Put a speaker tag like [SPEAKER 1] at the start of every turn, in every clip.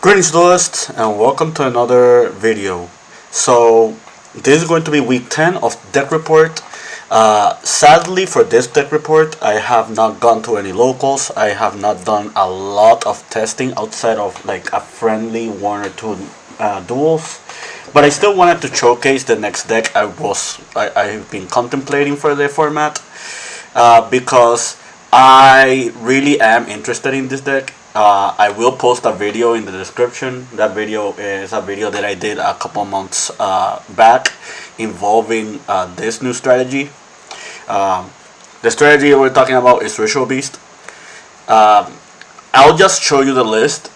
[SPEAKER 1] Greetings Duelists and welcome to another video. So this is going to be week 10 of deck report. Sadly for this deck report I have not gone to any locals. I have not done a lot of testing outside of like a friendly one or two duels. But I still wanted to showcase the next deck I've been contemplating for the format because I really am interested in this deck. I will post a video in the description. That video is a video that I did a couple months back involving this new strategy. Um, the strategy we're talking about is Ritual Beast. Um, I'll just show you the list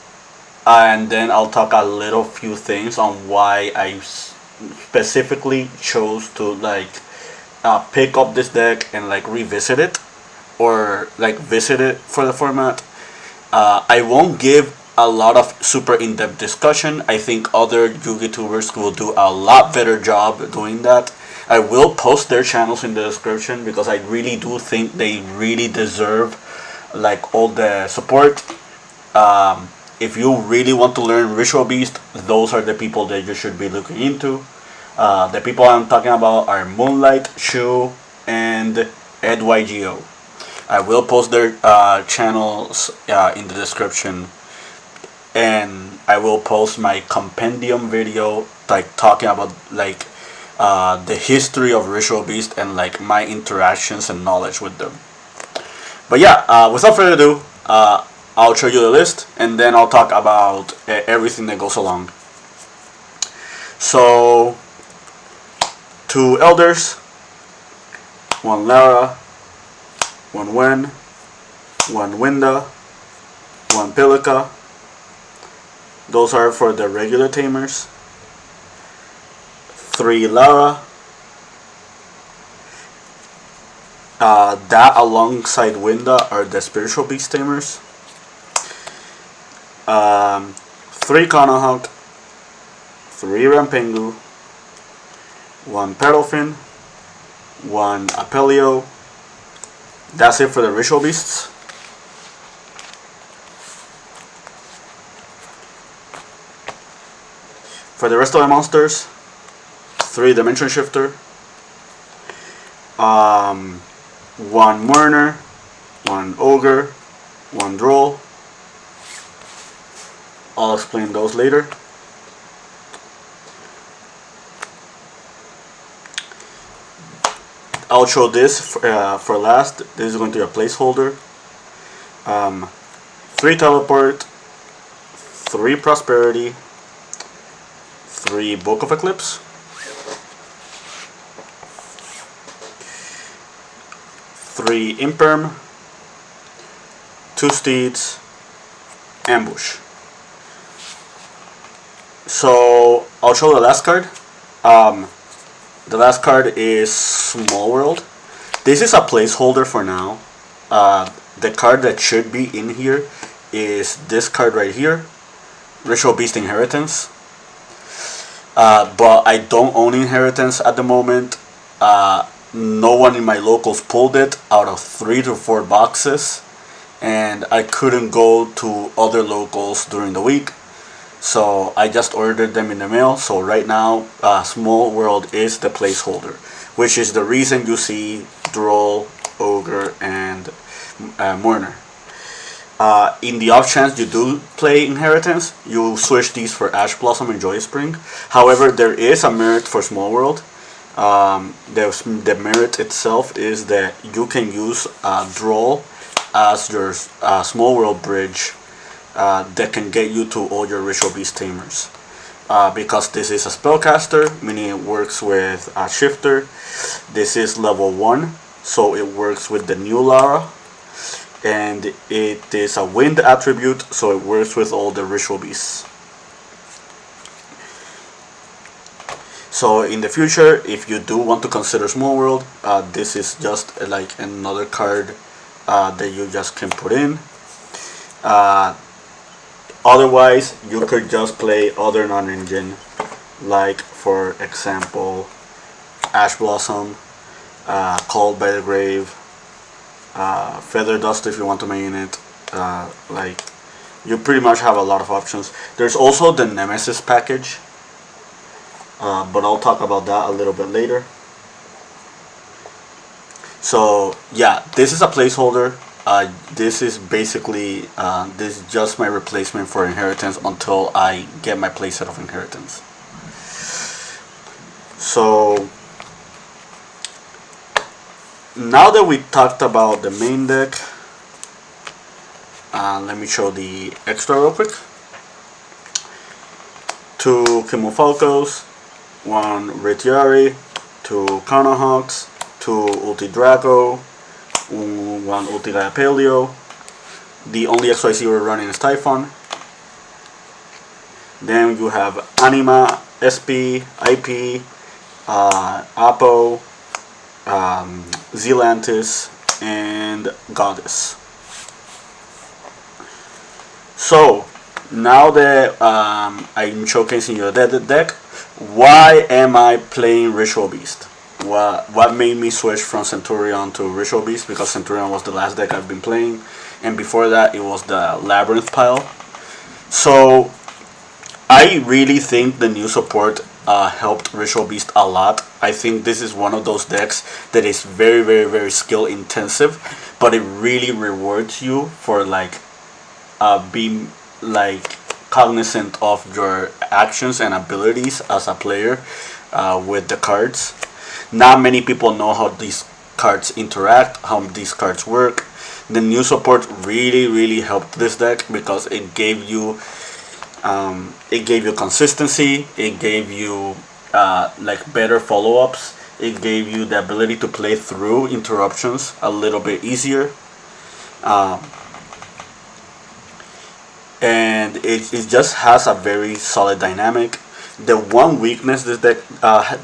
[SPEAKER 1] and then I'll talk a little few things on why I specifically chose to pick up this deck and like revisit it or like visit it for the format. I won't give a lot of super in-depth discussion. I think other YouTubers will do a lot better job doing that. I will post their channels in the description because I really do think they really deserve like all the support. If you really want to learn Ritual Beast, those are the people that you should be looking into. The people I'm talking about are Moonlight, Shu, and EdYGO. I will post their channels in the description, and I will post my compendium video, like talking about like the history of Ritual Beast and like my interactions and knowledge with them. But yeah, without further ado, I'll show you the list, and then I'll talk about everything that goes along. So, 2 Elders, 1 Lara, 1 Wen, 1 Winda, 1 Pilica. Those are for the regular tamers. 3 Lara. That alongside Winda are the Spiritual Beast tamers. 3 Kanahawk, 3 Rampengu, 1 Petalfin, 1 Apelio. That's it for the Ritual Beasts. For the rest of the monsters, 3 Dimension Shifter, 1 Mourner, 1 Ogre, 1 Droll. I'll explain those later. I'll show this for last. This is going to be a placeholder. 3 Teleport, 3 Prosperity, 3 Book of Eclipse, 3 Imperm, 2 Steeds, Ambush. So I'll show the last card. The last card is Small World. This is a placeholder for now. The card that should be in here is this card right here, Ritual Beast Inheritance. But I don't own Inheritance at the moment. No one in my locals pulled it out of 3 to 4 boxes, and I couldn't go to other locals during the week. So I just ordered them in the mail. So right now, Small World is the placeholder, which is the reason you see Droll, Ogre, and Mourner. In the off chance you do play Inheritance, you switch these for Ash Blossom and Joy Spring. However, there is a merit for Small World. The merit itself is that you can use Droll as your Small World bridge that can get you to all your Ritual Beast tamers. Because this is a spellcaster, meaning it works with a shifter. This is level 1, so it works with the new Lara. And it is a wind attribute, so it works with all the Ritual Beasts. So in the future, if you do want to consider Small World, this is just like another card that you just can put in. Otherwise, you could just play other non-engine, like for example, Ash Blossom, Called by the Grave, Feather Dust if you want to main it, like You pretty much have a lot of options. There's also the Nemesis package, but I'll talk about that a little bit later. So yeah, this is a placeholder. This is basically this is just my replacement for Inheritance until I get my playset of Inheritance. So now that we talked about the main deck, let me show the extra real quick. 2 Kimufalcos, 1 Retiari, 2 Carnohawks, 2 Ulti Draco, 1 Ulti Gaia Paleo. The only XYZ we're running is Typhon. Then you have Anima, SP, IP, Apo, Zealantis, and Goddess. So now that I'm showcasing your deck, why am I playing Ritual Beast? What made me switch from Centurion to Ritual Beast? Because Centurion was the last deck I've been playing, and before that it was the Labyrinth pile. So I really think the new support helped Ritual Beast a lot. I think this is one of those decks that is very, very, very skill intensive, but it really rewards you for like being like cognizant of your actions and abilities as a player with the cards. Not many people know how these cards interact, how these cards work. The new support really, really helped this deck because it gave you consistency. It gave you like better follow-ups. It gave you the ability to play through interruptions a little bit easier. And it just has a very solid dynamic. The one weakness this deck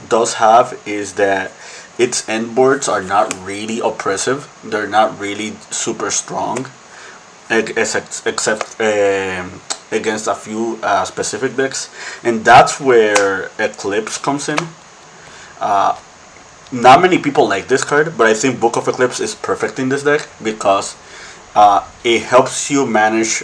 [SPEAKER 1] does have is that its end boards are not really oppressive. They're not really super strong, except against a few specific decks, and that's where Eclipse comes in. Not many people like this card, but I think Book of Eclipse is perfect in this deck because it helps you manage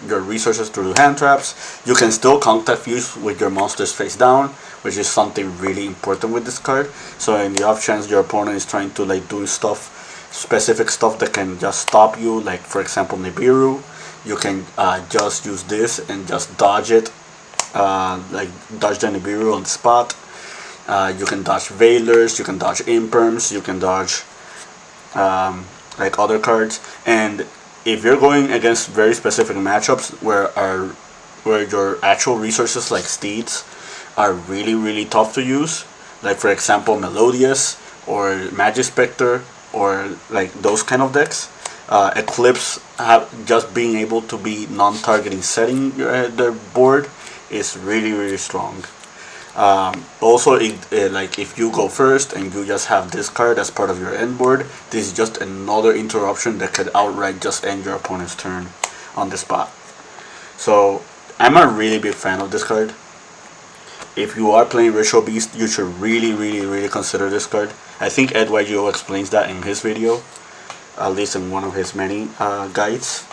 [SPEAKER 1] your resources through hand traps. You can still contact fuse with your monsters face down, which is something really important with this card. So in the off chance your opponent is trying to like do specific stuff that can just stop you, like for example Nibiru, you can just use this and just dodge it, like dodge the Nibiru on the spot. You can dodge Veilers, you can dodge Imperms, you can dodge like other cards. And if you're going against very specific matchups where your actual resources like Steeds are really, really tough to use, like for example Melodious or Magispector or like those kind of decks, Eclipse just being able to be non-targeting setting their board is really, really strong. Also, like if you go first and you just have this card as part of your end board, this is just another interruption that could outright just end your opponent's turn on the spot. So I'm a really big fan of this card. If you are playing Ritual Beast, you should really, really, really consider this card. I think EdYGO explains that in his video, at least in one of his many guides.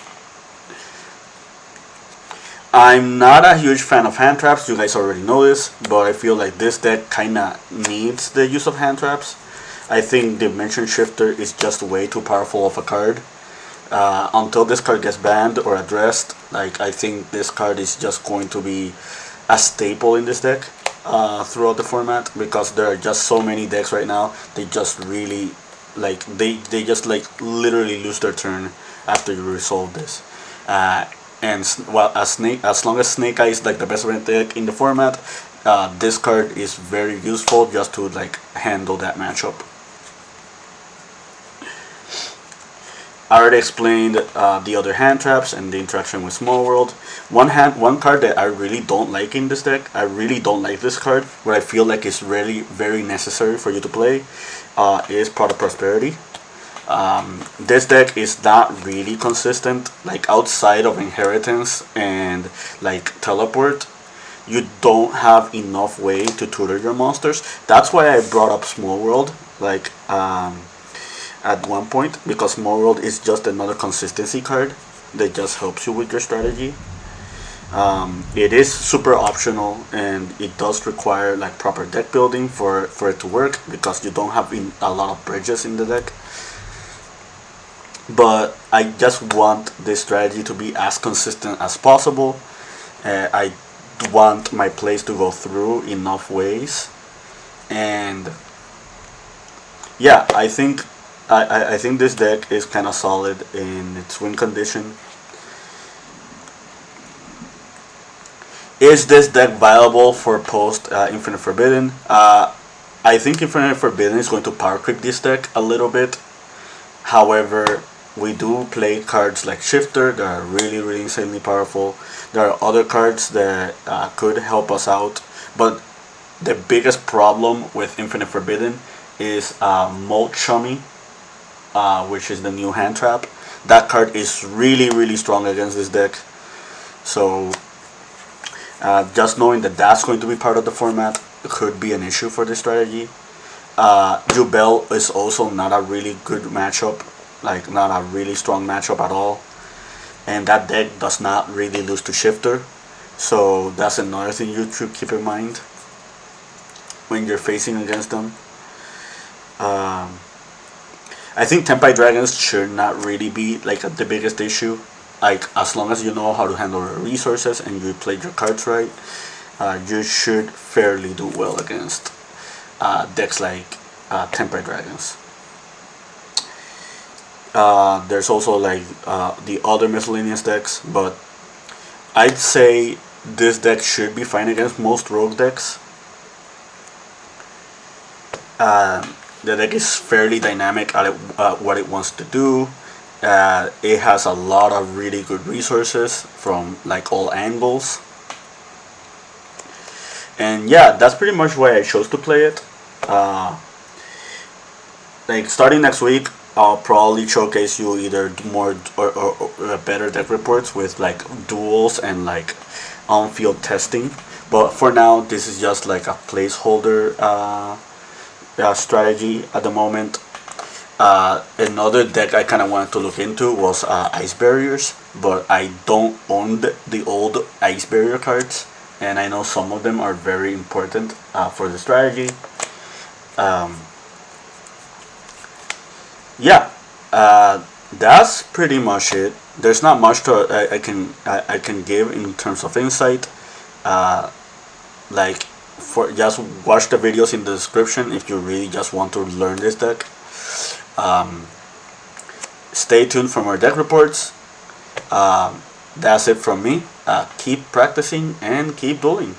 [SPEAKER 1] I'm not a huge fan of hand traps, you guys already know this, but I feel like this deck kinda needs the use of hand traps. I think Dimension Shifter is just way too powerful of a card. Until this card gets banned or addressed, like I think this card is just going to be a staple in this deck throughout the format, because there are just so many decks right now, they just really like they just like literally lose their turn after you resolve this. And well, as long as Snake Eye is like the best deck in the format, this card is very useful just to like handle that matchup. I already explained the other hand traps and the interaction with Small World. One card that I really don't like in this deck, I really don't like this card, but I feel like it's really very necessary for you to play, is Pot of Prosperity. This deck is not really consistent. Like outside of Inheritance and like Teleport, you don't have enough way to tutor your monsters. That's why I brought up Small World at one point, because Small World is just another consistency card. that just helps you with your strategy. It is super optional, and it does require like proper deck building for it to work, because you don't have a lot of bridges in the deck. But I just want this strategy to be as consistent as possible. I want my plays to go through enough ways, and yeah, I think this deck is kind of solid in its win condition. Is this deck viable for post Infinite Forbidden? I think Infinite Forbidden is going to power creep this deck a little bit. However, we do play cards like Shifter that are really, really insanely powerful. There are other cards that could help us out, but the biggest problem with Infinite Forbidden is Mold Shummy, which is the new hand trap. That card is really, really strong against this deck. So just knowing that that's going to be part of the format could be an issue for this strategy. Jubel is also not a really good matchup, like not a really strong matchup at all. And that deck does not really lose to Shifter. So that's another thing you should keep in mind when you're facing against them. I think Tempai Dragons should not really be like the biggest issue. Like, as long as you know how to handle your resources and you play your cards right, you should fairly do well against decks like Tempai Dragons. There's also like the other miscellaneous decks, but I'd say this deck should be fine against most rogue decks. The deck is fairly dynamic at what it wants to do. It has a lot of really good resources from like all angles. And yeah, that's pretty much why I chose to play it. Like, starting next week, I'll probably showcase you either more or better deck reports with like duels and like on-field testing. But for now, this is just like a placeholder strategy at the moment. Another deck I kind of wanted to look into was Ice Barriers, but I don't own the old Ice Barrier cards, and I know some of them are very important for the strategy. Yeah, that's pretty much it. There's not much I can give in terms of insight. Like, for just watch the videos in the description if you really just want to learn this deck. Stay tuned for more deck reports. That's it from me. Keep practicing and keep dueling.